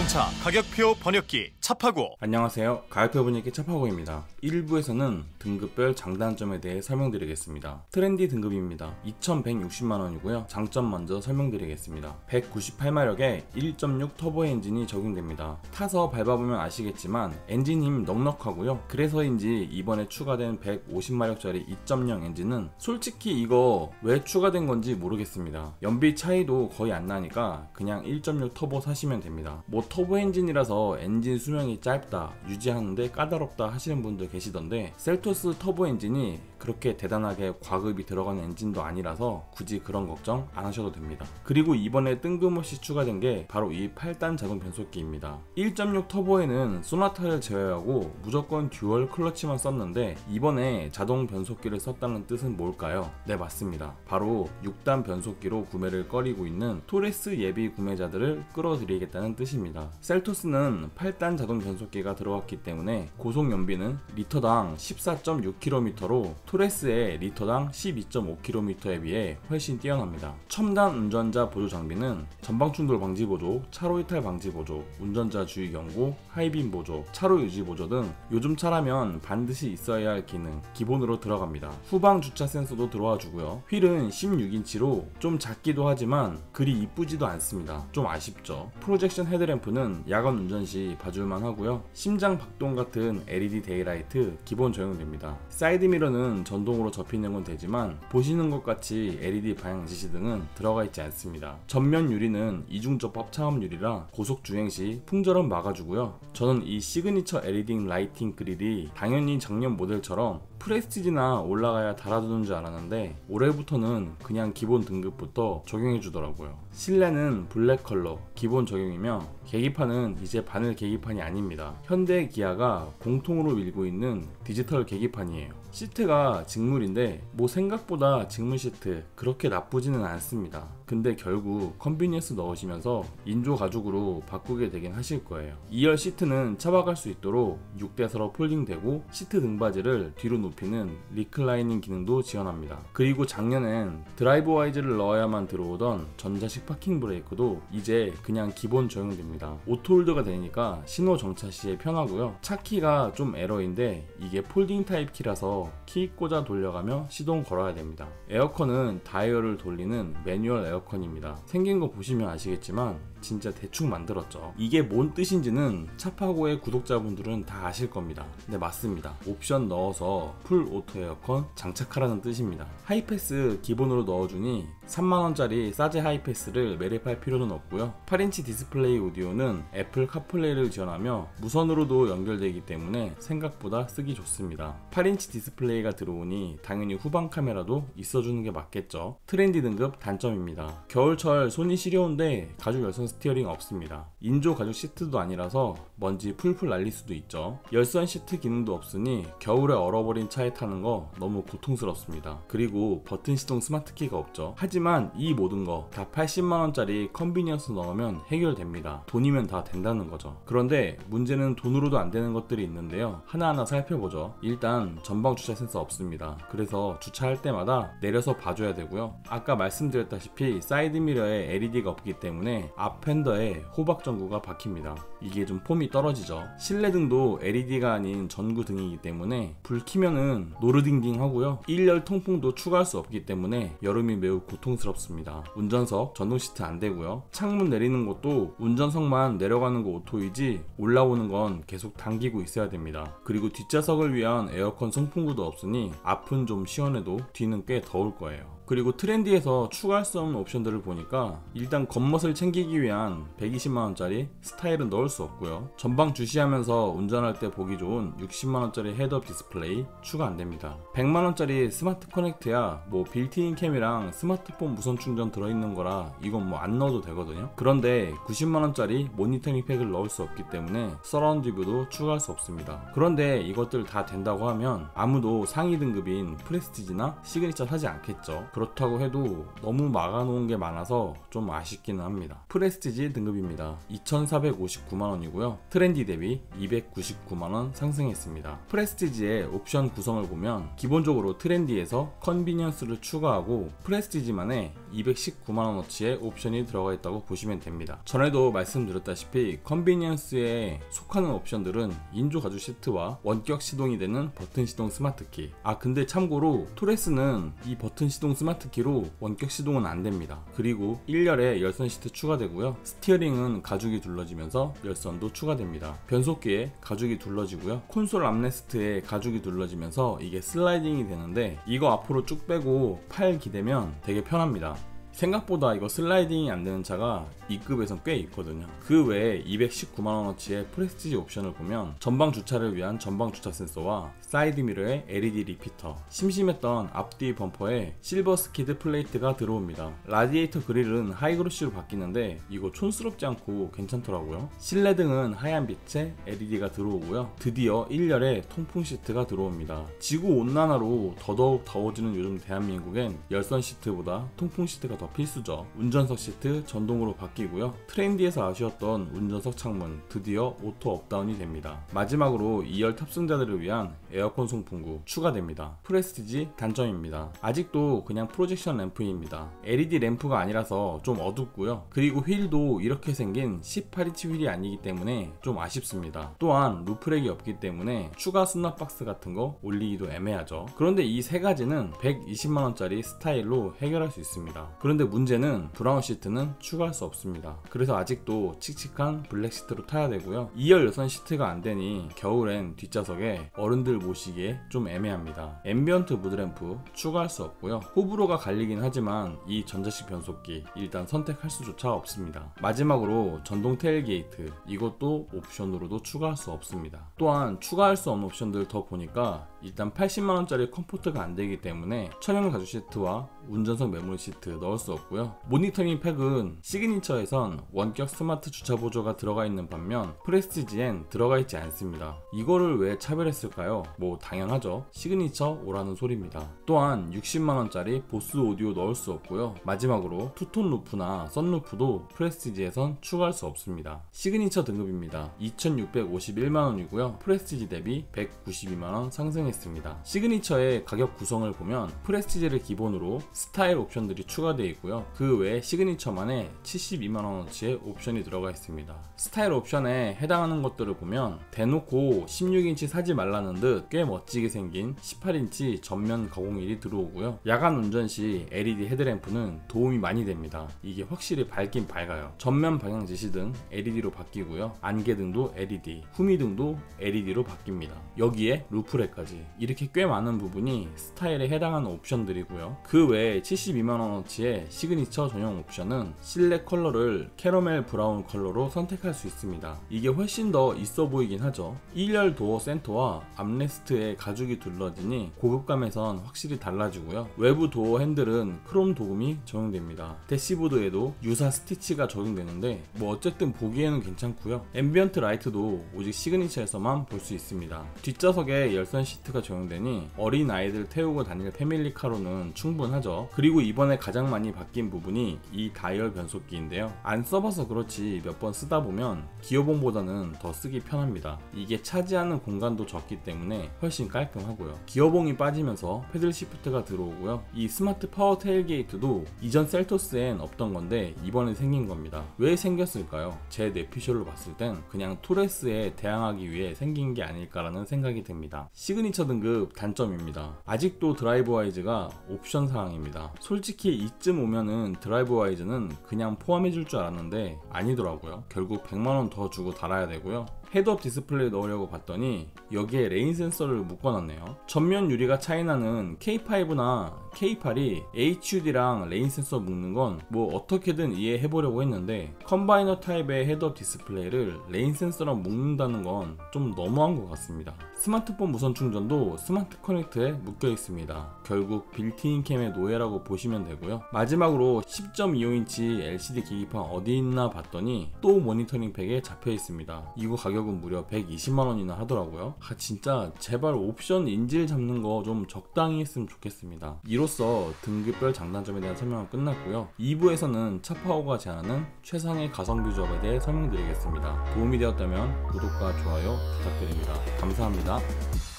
자동차 가격표 번역기 차파고. 안녕하세요, 가격표 번역기 차파고입니다. 1부에서는 등급별 장단점에 대해 설명드리겠습니다. 트렌디 등급입니다. 2160만원이고요 장점 먼저 설명드리겠습니다. 198마력의 1.6 터보 엔진이 적용됩니다. 타서 밟아보면 아시겠지만 엔진 힘 넉넉하고요 그래서인지 이번에 추가된 150마력짜리 2.0 엔진은 솔직히 이거 왜 추가된 건지 모르겠습니다. 연비 차이도 거의 안 나니까 그냥 1.6 터보 사시면 됩니다. 뭐 터보 엔진이라서 엔진 수명이 짧다, 유지하는데 까다롭다 하시는 분들 계시던데 셀토스 터보 엔진이 그렇게 대단하게 과급이 들어가는 엔진도 아니라서 굳이 그런 걱정 안 하셔도 됩니다. 그리고 이번에 뜬금없이 추가된 게 바로 이 8단 자동 변속기입니다. 1.6 터보에는 소나타를 제외하고 무조건 듀얼 클러치만 썼는데 이번에 자동 변속기를 썼다는 뜻은 뭘까요? 네, 맞습니다. 바로 6단 변속기로 구매를 꺼리고 있는 토레스 예비 구매자들을 끌어들이겠다는 뜻입니다. 셀토스는 8단 자동 변속기가 들어갔기 때문에 고속 연비는 리터당 14.6km로 토레스의 리터당 12.5km에 비해 훨씬 뛰어납니다. 첨단 운전자 보조 장비는 전방 충돌 방지 보조, 차로 이탈 방지 보조, 운전자 주의 경고, 하이빔 보조, 차로 유지 보조 등 요즘 차라면 반드시 있어야 할 기능 기본으로 들어갑니다. 후방 주차 센서도 들어와 주고요. 휠은 16인치로 좀 작기도 하지만 그리 이쁘지도 않습니다. 좀 아쉽죠. 프로젝션 헤드램프는 야간 운전 시 봐줄만 하고요. 심장 박동 같은 LED 데이라이트 기본 적용됩니다. 사이드미러는 전동으로 접히는 건 되지만 보시는 것 같이 LED 방향 지시 등은 들어가 있지 않습니다. 전면 유리는 이중접합 차음 유리라 고속 주행 시 풍절음 막아주고요. 저는 이 시그니처 LED 라이팅 그릴이 당연히 작년 모델처럼 프레스티지나 올라가야 달아두는 줄 알았는데 올해부터는 그냥 기본 등급부터 적용해 주더라고요. 실내는 블랙 컬러 기본 적용이며 계기판은 이제 바늘 계기판이 아닙니다. 현대 기아가 공통으로 밀고 있는 디지털 계기판이에요. 시트가 직물인데 뭐 생각보다 직물 시트 그렇게 나쁘지는 않습니다. 근데 결국 컨비니언스 넣으시면서 인조 가죽으로 바꾸게 되긴 하실 거예요. 2열 시트는 차박할 수 있도록 6대서로 폴딩되고 시트 등받이를 뒤로 높이는 리클라이닝 기능도 지원합니다. 그리고 작년엔 드라이브 와이즈를 넣어야만 들어오던 전자식 파킹 브레이크도 이제 그냥 기본 적용됩니다. 오토홀드가 되니까 신호 정차 시에 편하고요. 차 키가 좀 에러인데 이게 폴딩 타입 키라서 키 꽂아 돌려가며 시동 걸어야 됩니다. 에어컨은 다이얼을 돌리는 매뉴얼 에어컨입니다. 생긴 거 보시면 아시겠지만 진짜 대충 만들었죠. 이게 뭔 뜻인지는 차파고의 구독자분들은 다 아실 겁니다. 네, 맞습니다. 옵션 넣어서 풀 오토 에어컨 장착하라는 뜻입니다. 하이패스 기본으로 넣어주니 3만원짜리 싸제 하이패스를 매립할 필요는 없고요. 8인치 디스플레이 오디오는 애플 카플레이를 지원하며 무선으로도 연결되기 때문에 생각보다 쓰기 좋습니다. 8인치 디스플레이가 들어오니 당연히 후방 카메라도 있어주는 게 맞겠죠. 트렌디 등급 단점입니다. 겨울철 손이 시려운데 가죽 열선 스티어링 없습니다. 인조 가죽 시트도 아니라서 먼지 풀풀 날릴 수도 있죠. 열선 시트 기능도 없으니 겨울에 얼어버린 차에 타는 거 너무 고통스럽습니다. 그리고 버튼 시동 스마트키가 없죠. 하지만 이 모든 거 다 80만원짜리 컨비니언스 넣으면 해결됩니다. 돈이면 다 된다는 거죠. 그런데 문제는 돈으로도 안 되는 것들이 있는데요. 하나하나 살펴보죠. 일단 전방 주차 센서 없습니다. 그래서 주차할 때마다 내려서 봐줘야 되고요. 아까 말씀드렸다시피 사이드미러에 LED가 없기 때문에 앞 펜더에 호박 전구가 박힙니다. 이게 좀 폼이 떨어지죠. 실내등도 LED가 아닌 전구등이기 때문에 불 켜면은 노르딩딩 하고요. 1열 통풍도 추가할 수 없기 때문에 여름이 매우 고통스럽습니다. 운전석 전동 시트 안 되고요. 창문 내리는 것도 운전석만 내려가는 거 오토이지 올라오는 건 계속 당기고 있어야 됩니다. 그리고 뒷좌석을 위한 에어컨 송풍구도 없으니 앞은 좀 시원해도 뒤는 꽤 더울 거예요. 그리고 트렌디에서 추가할 수 없는 옵션들을 보니까 일단 겉멋을 챙기기 위한 120만원짜리 스타일은 넣을 수 없고요. 전방 주시하면서 운전할 때 보기 좋은 60만원짜리 헤드업 디스플레이 추가 안됩니다. 100만원짜리 스마트 커넥트야 뭐 빌트인 캠이랑 스마트폰 무선 충전 들어있는 거라 이건 뭐 안 넣어도 되거든요. 그런데 90만원짜리 모니터링 팩을 넣을 수 없기 때문에 서라운드 뷰도 추가할 수 없습니다. 그런데 이것들 다 된다고 하면 아무도 상위 등급인 프레스티지나 시그니처 사지 않겠죠. 그렇다고 해도 너무 막아놓은 게 많아서 좀 아쉽기는 합니다. 프레스티지 등급입니다. 2,459만원이고요 트렌디 대비 299만원 상승했습니다. 프레스티지의 옵션 구성을 보면 기본적으로 트렌디에서 컨비니언스를 추가하고 프레스티지만에 219만원어치의 옵션이 들어가 있다고 보시면 됩니다. 전에도 말씀드렸다시피 컨비니언스에 속하는 옵션들은 인조 가죽 시트와 원격 시동이 되는 버튼 시동 스마트키. 근데 참고로 토레스는 이 버튼 시동 스마트키로 원격 시동은 안됩니다. 그리고 1열에 열선 시트 추가되고요 스티어링은 가죽이 둘러지면서 열선도 추가됩니다. 변속기에 가죽이 둘러지고요 콘솔 암레스트에 가죽이 둘러지면서 이게 슬라이딩이 되는데, 이거 앞으로 쭉 빼고 팔 기대면 되게 편합니다. 생각보다 이거 슬라이딩이 안되는 차가 2급에선 꽤 있거든요. 그 외에 219만원어치의 프레스티지 옵션을 보면 전방 주차를 위한 전방 주차 센서와 사이드 미러에 LED 리피터, 심심했던 앞뒤 범퍼에 실버 스키드 플레이트가 들어옵니다. 라디에이터 그릴은 하이그로시로 바뀌는데 이거 촌스럽지 않고 괜찮더라고요. 실내 등은 하얀 빛에 LED가 들어오고요 드디어 1열에 통풍 시트가 들어옵니다. 지구 온난화로 더더욱 더워지는 요즘 대한민국엔 열선 시트보다 통풍 시트가 더 필수죠. 운전석 시트 전동으로 바뀌고요 트렌디에서 아쉬웠던 운전석 창문 드디어 오토 업다운이 됩니다. 마지막으로 2열 탑승자들을 위한 에어컨 송풍구 추가됩니다. 프레스티지 단점입니다. 아직도 그냥 프로젝션 램프입니다. LED 램프가 아니라서 좀 어둡고요 그리고 휠도 이렇게 생긴 18인치 휠이 아니기 때문에 좀 아쉽습니다. 또한 루프렉이 없기 때문에 추가 수납 박스 같은 거 올리기도 애매하죠. 그런데 이 세 가지는 120만원짜리 스타일로 해결할 수 있습니다. 그런데 문제는 브라운 시트는 추가할 수 없습니다. 그래서 아직도 칙칙한 블랙 시트로 타야 되고요 2열 여선 시트가 안되니 겨울엔 뒷좌석에 어른들 모시기에 좀 애매합니다. 앰비언트 무드램프 추가할 수 없고요 호불호가 갈리긴 하지만 이 전자식 변속기 일단 선택할 수조차 없습니다. 마지막으로 전동 테일게이트, 이것도 옵션으로도 추가할 수 없습니다. 또한 추가할 수 없는 옵션들 더 보니까 일단 80만원짜리 컴포트가 안되기 때문에 천연 가죽 시트와 운전석 메모리 시트 넣을 수 없고요 모니터링 팩은 시그니처에선 원격 스마트 주차 보조가 들어가 있는 반면 프레스티지엔 들어가 있지 않습니다. 이거를 왜 차별했을까요? 뭐 당연하죠. 시그니처 오라는 소리입니다. 또한 60만원짜리 보스 오디오 넣을 수 없고요 마지막으로 투톤 루프나 썬루프도 프레스티지에선 추가할 수 없습니다. 시그니처 등급입니다. 2,651만원이고요 프레스티지 대비 192만원 상승했습니다. 시그니처의 가격 구성을 보면 프레스티지를 기본으로 스타일 옵션들이 추가되어 있고요 그 외에 시그니처만에 72만원어치의 옵션이 들어가 있습니다. 스타일 옵션에 해당하는 것들을 보면 대놓고 16인치 사지 말라는 듯 꽤 멋지게 생긴 18인치 전면 가공일이 들어오고요 야간 운전 시 LED 헤드램프는 도움이 많이 됩니다. 이게 확실히 밝긴 밝아요. 전면 방향 지시등 LED로 바뀌고요 안개등도 LED, 후미등도 LED로 바뀝니다. 여기에 루프렉까지, 이렇게 꽤 많은 부분이 스타일에 해당하는 옵션들이고요 그 외에 72만원어치의 시그니처 전용 옵션은 실내 컬러를 캐러멜 브라운 컬러로 선택할 수 있습니다. 이게 훨씬 더 있어 보이긴 하죠. 1열 도어 센터와 암레스트에 가죽이 둘러지니 고급감에선 확실히 달라지고요 외부 도어 핸들은 크롬 도금이 적용됩니다. 대시보드에도 유사 스티치가 적용되는데 뭐 어쨌든 보기에는 괜찮고요 앰비언트 라이트도 오직 시그니처에서만 볼 수 있습니다. 뒷좌석에 열선 시트가 적용되니 어린 아이들 태우고 다닐 패밀리카로는 충분하죠. 그리고 이번에 가장 많이 바뀐 부분이 이 다이얼 변속기인데요 안 써봐서 그렇지 몇 번 쓰다 보면 기어봉보다는 더 쓰기 편합니다. 이게 차지하는 공간도 적기 때문에 훨씬 깔끔하고요 기어봉이 빠지면서 패들 시프트가 들어오고요 이 스마트 파워 테일게이트도 이전 셀토스엔 없던 건데 이번에 생긴 겁니다. 왜 생겼을까요? 제 뇌피셜로 봤을 땐 그냥 토레스에 대항하기 위해 생긴 게 아닐까라는 생각이 듭니다. 시그니처 등급 단점입니다. 아직도 드라이브 와이즈가 옵션 사항입니다. 솔직히 이쯤 오면은 드라이브 와이즈는 그냥 포함해줄 줄 알았는데 아니더라고요. 결국 100만원 더 주고 달아야 되고요 헤드업 디스플레이 넣으려고 봤더니 여기에 레인 센서를 묶어놨네요. 전면 유리가 차이나는 K5나 K8이 HUD랑 레인 센서 묶는 건 뭐 어떻게든 이해해보려고 했는데 컴바이너 타입의 헤드업 디스플레이를 레인 센서랑 묶는다는 건 좀 너무한 것 같습니다. 스마트폰 무선 충전도 스마트 커넥트에 묶여 있습니다. 결국 빌트인 캠의 노예라고 보시면 되고요. 마지막으로 10.25인치 LCD 계기판 어디 있나 봤더니 또 모니터링 팩에 잡혀 있습니다. 이거 가격 가격은 무려 120만원이나 하더라고요. 진짜 제발 옵션 인질 잡는 거 좀 적당히 했으면 좋겠습니다. 이로써 등급별 장단점에 대한 설명은 끝났고요. 2부에서는 차파오가 제안하는 최상의 가성비 조합에 대해 설명드리겠습니다. 도움이 되었다면 구독과 좋아요 부탁드립니다. 감사합니다.